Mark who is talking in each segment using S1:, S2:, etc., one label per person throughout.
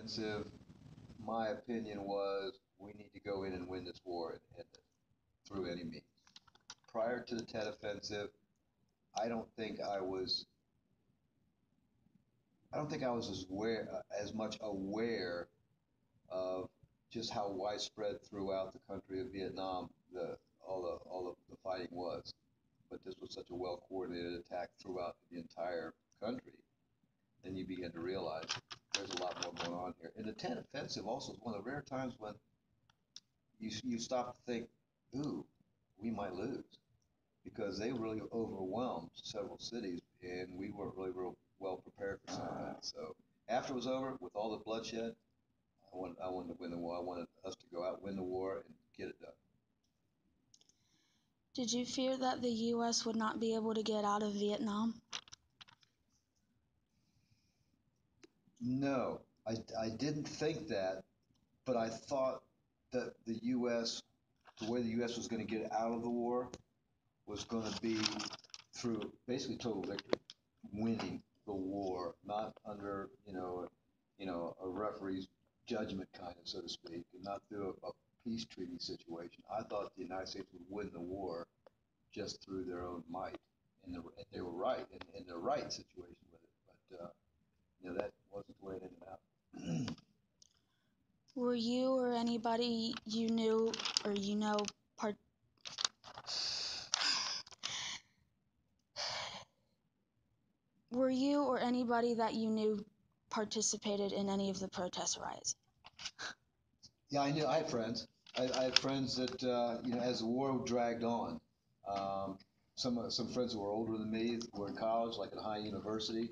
S1: offensive, my opinion was we need to go in and win this war and end it through any means. Prior to the Tet Offensive, I don't think I was I don't think I was as much aware of just how widespread throughout the country of Vietnam all the fighting was. But this was such a well coordinated attack throughout the entire country. Then you begin to realize there's a lot more going on here. And the Tet Offensive also is one of the rare times when you stop to think, ooh, we might lose, because they really overwhelmed several cities, and we weren't really real well prepared for some of that. So after it was over, with all the bloodshed, I wanted to win the war. I wanted us to go out, win the war, and get it done.
S2: Did you fear that the U.S. would not be able to get out of Vietnam?
S1: No, I didn't think that, but I thought that the way the U.S. was going to get out of the war was going to be through basically total victory, winning the war, not under a referee's judgment, kind of, so to speak, and not through a peace treaty situation. I thought the United States would win the war just through their own might, and they were right in the right situation with it. But that wasn't the way it ended up.
S2: Were you or anybody you knew or you know part Were you or anybody that you knew participated in any of the protest riots?
S1: Yeah, I knew. I had friends. I had friends that as the war dragged on, some friends who were older than me were in college, like at High University.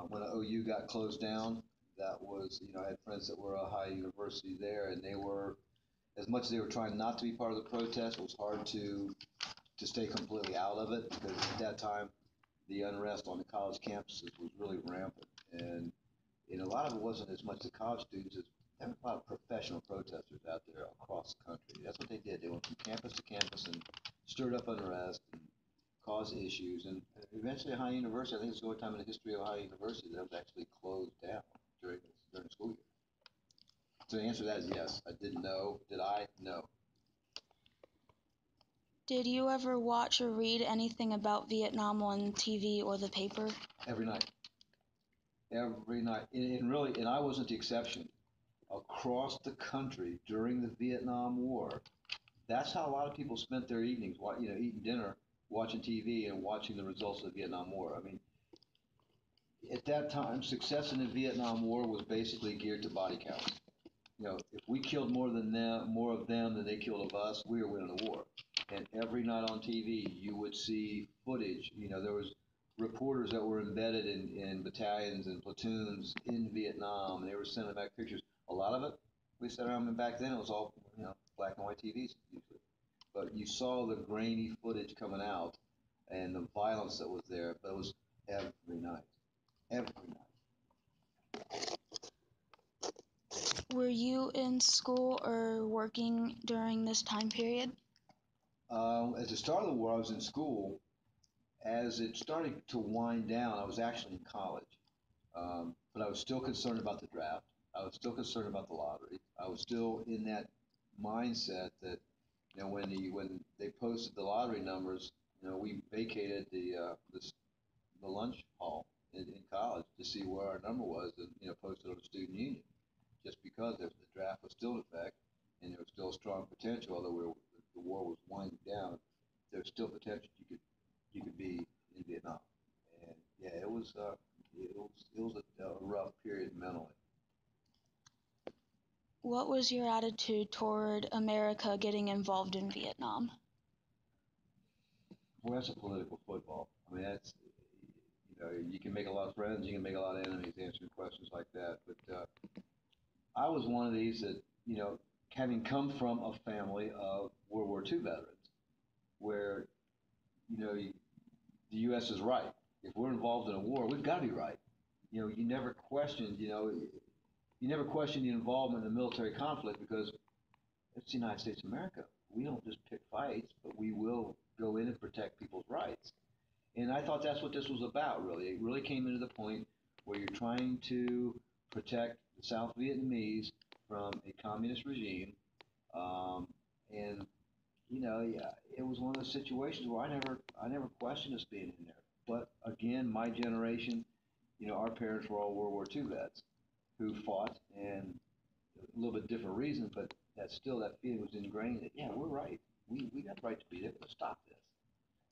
S1: When OU got closed down, that was I had friends that were at High University there, and they were, as much as they were trying not to be part of the protest, it was hard to stay completely out of it, because at that time the unrest on the college campuses was really rampant, and a lot of it wasn't as much the college students as there were a lot of professional protesters out there across the country. That's what they did. They went from campus to campus and stirred up unrest and caused issues. And eventually, High University, I think it's the only time in the history of High University that was actually closed down during the school year. So the answer to that is yes. I didn't know. Did I? No.
S2: Did you ever watch or read anything about Vietnam on TV or the paper?
S1: Every night. Every night. And I wasn't the exception. Across the country during the Vietnam War, that's how a lot of people spent their evenings, eating dinner, watching TV, and watching the results of the Vietnam War. I mean, at that time, success in the Vietnam War was basically geared to body counts. If we killed more of them than they killed of us, we were winning the war. And every night on TV, you would see footage. There was reporters that were embedded in battalions and platoons in Vietnam, and they were sending back pictures. A lot of it, we sat around, and back then it was all black and white TVs usually. But you saw the grainy footage coming out and the violence that was there. But it was every night, every night.
S2: Were you in school or working during this time period?
S1: At the start of the war, I was in school. As it started to wind down, I was actually in college. But I was still concerned about the draft. I was still concerned about the lottery. I was still in that mindset that, when they posted the lottery numbers, we vacated the lunch hall in college to see where our number was, and posted on the student union, just because the draft was still in effect, and there was still strong potential, although the war was winding down. There was still potential you could be in Vietnam, and yeah, it was a rough period mentally.
S2: What was your attitude toward America getting involved in Vietnam?
S1: Well, that's a political football. I mean, you can make a lot of friends, you can make a lot of enemies answering questions like that. But I was one of these that, having come from a family of World War II veterans, where the U.S. is right. If we're involved in a war, we've got to be right. You never questioned, the involvement in a military conflict, because it's the United States of America. We don't just pick fights, but we will go in and protect people's rights. And I thought that's what this was about, really. It really came into the point where you're trying to protect the South Vietnamese from a communist regime, um, and yeah, it was one of those situations where I never questioned us being in there. But again, my generation, our parents were all World War II vets who fought, and a little bit different reasons, but that feeling was ingrained that yeah, we're right. We got the right to be able to stop this,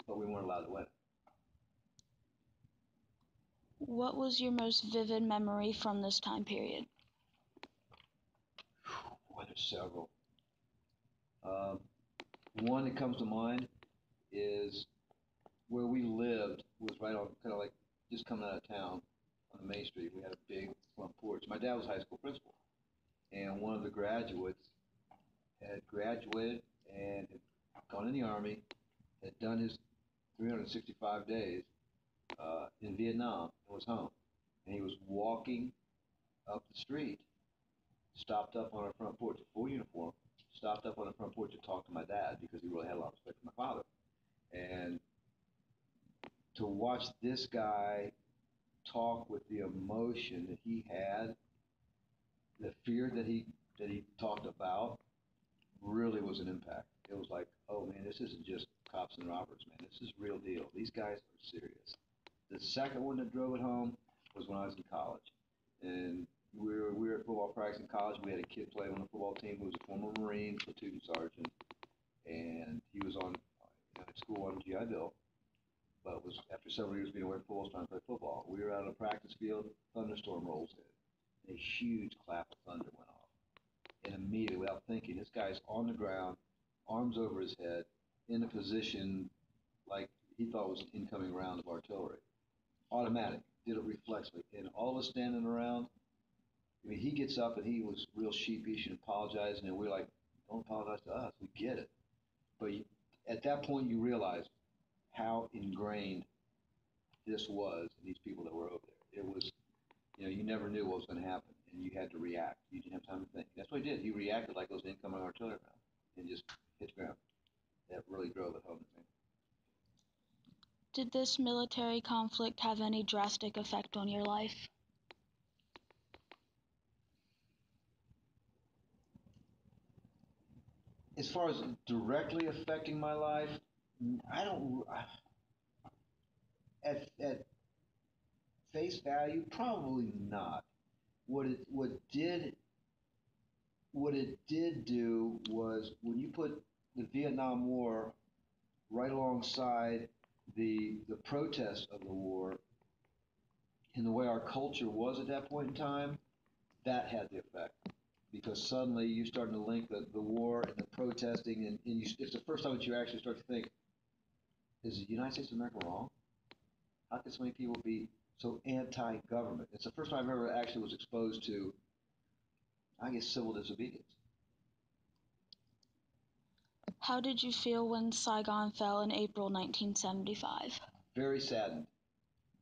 S1: but we weren't allowed to win it.
S2: What was your most vivid memory from this time period?
S1: Boy, there's several. Um, One that comes to mind is where we lived was right on kind of like just coming out of town on the main street. We had a big front porch. My dad was a high school principal, and one of the graduates had graduated and had gone in the army, had done his 365 days in Vietnam and was home. And he was walking up the street, stopped up on our front porch, full uniform, stopped up on the front porch to talk to my dad because he really had a lot of respect for my father. And to watch this guy talk with the emotion that he had, the fear that he talked about, really was an impact. It was like, oh man, this isn't just cops and robbers, man. This is real deal. These guys are serious. The second one that drove it home was when I was in college, and we were at football practice in college. We had a kid playing on the football team who was a former Marine, platoon sergeant, and he was on at school on GI Bill, but was after several years being away from football, trying to play football. We were out on a practice field. Thunderstorm rolls in. A huge clap of thunder went off, and immediately, without thinking, this guy's on the ground, arms over his head, in a position like he thought was an incoming round of artillery. Automatic, did it reflexively. And all of us standing around, I mean, he gets up and he was real sheepish and apologizing, and we're like, don't apologize to us, we get it. But at that point, you realize how ingrained this was in these people that were over there. It was, you never knew what was going to happen, and you had to react. You didn't have time to think. That's what he did. He reacted like it was an incoming artillery round and just hit the ground. That really drove it home to me.
S2: Did this military conflict have any drastic effect on your life?
S1: As far as directly affecting my life, I don't. At face value, probably not. What it what did what it did do was when you put the Vietnam War right alongside the protest of the war and the way our culture was at that point in time, that had the effect. Because suddenly you starting to link the war and the protesting, and it's the first time that you actually start to think, is the United States of America wrong? How can so many people be so anti-government? It's the first time I've ever actually was exposed to, I guess, civil disobedience.
S2: How did you feel when Saigon fell in April 1975?
S1: Very saddened.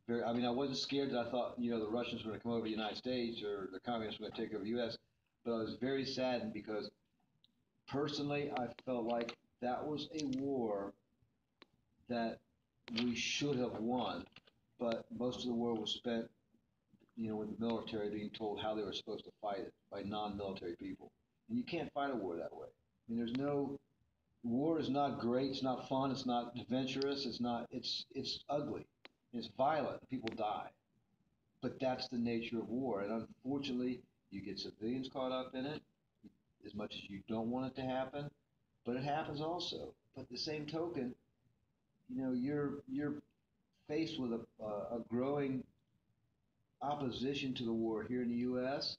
S1: I mean, I wasn't scared that I thought, the Russians were going to come over the United States or the communists were going to take over the U.S., but I was very saddened because personally, I felt like that was a war that we should have won, but most of the war was spent, with the military being told how they were supposed to fight it by non-military people. And you can't fight a war that way. I mean, war is not great, it's not fun, it's not adventurous, it's ugly, it's violent, people die. But that's the nature of war. And unfortunately, you get civilians caught up in it as much as you don't want it to happen, but it happens also. But the same token, you're faced with a growing opposition to the war here in the U.S.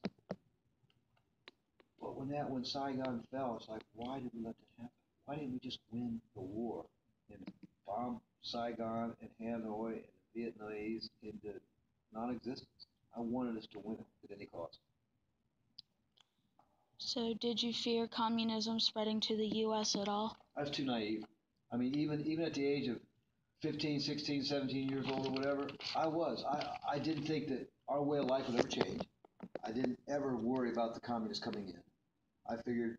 S1: But when Saigon fell, it's like, why did we let that happen? Why didn't we just win the war and bomb Saigon and Hanoi and the Vietnamese into non-existence? I wanted us to win it at any cost.
S2: So, did you fear communism spreading to the U.S. at all?
S1: I was too naive. I mean, even at the age of 15, 16, 17 years old or whatever, I didn't think that our way of life would ever change. I didn't ever worry about the communists coming in. I figured,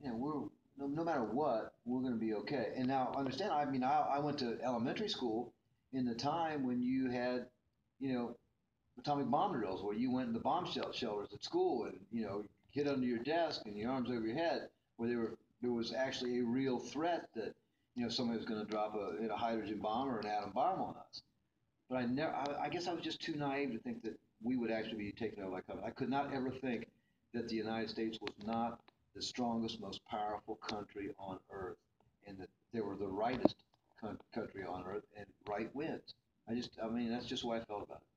S1: no matter what, we're going to be okay. And now, understand, I mean, I went to elementary school in the time when you had, atomic bomb drills where you went in the bomb shelters at school and, hid under your desk and your arms over your head, where there was actually a real threat that, somebody was going to drop a hydrogen bomb or an atom bomb on us. But I guess I was just too naive to think that we would actually be taken over by communism. I could not ever think that the United States was not the strongest, most powerful country on earth, and that they were the rightest country on earth, and right wins. I mean, that's just what I felt about it.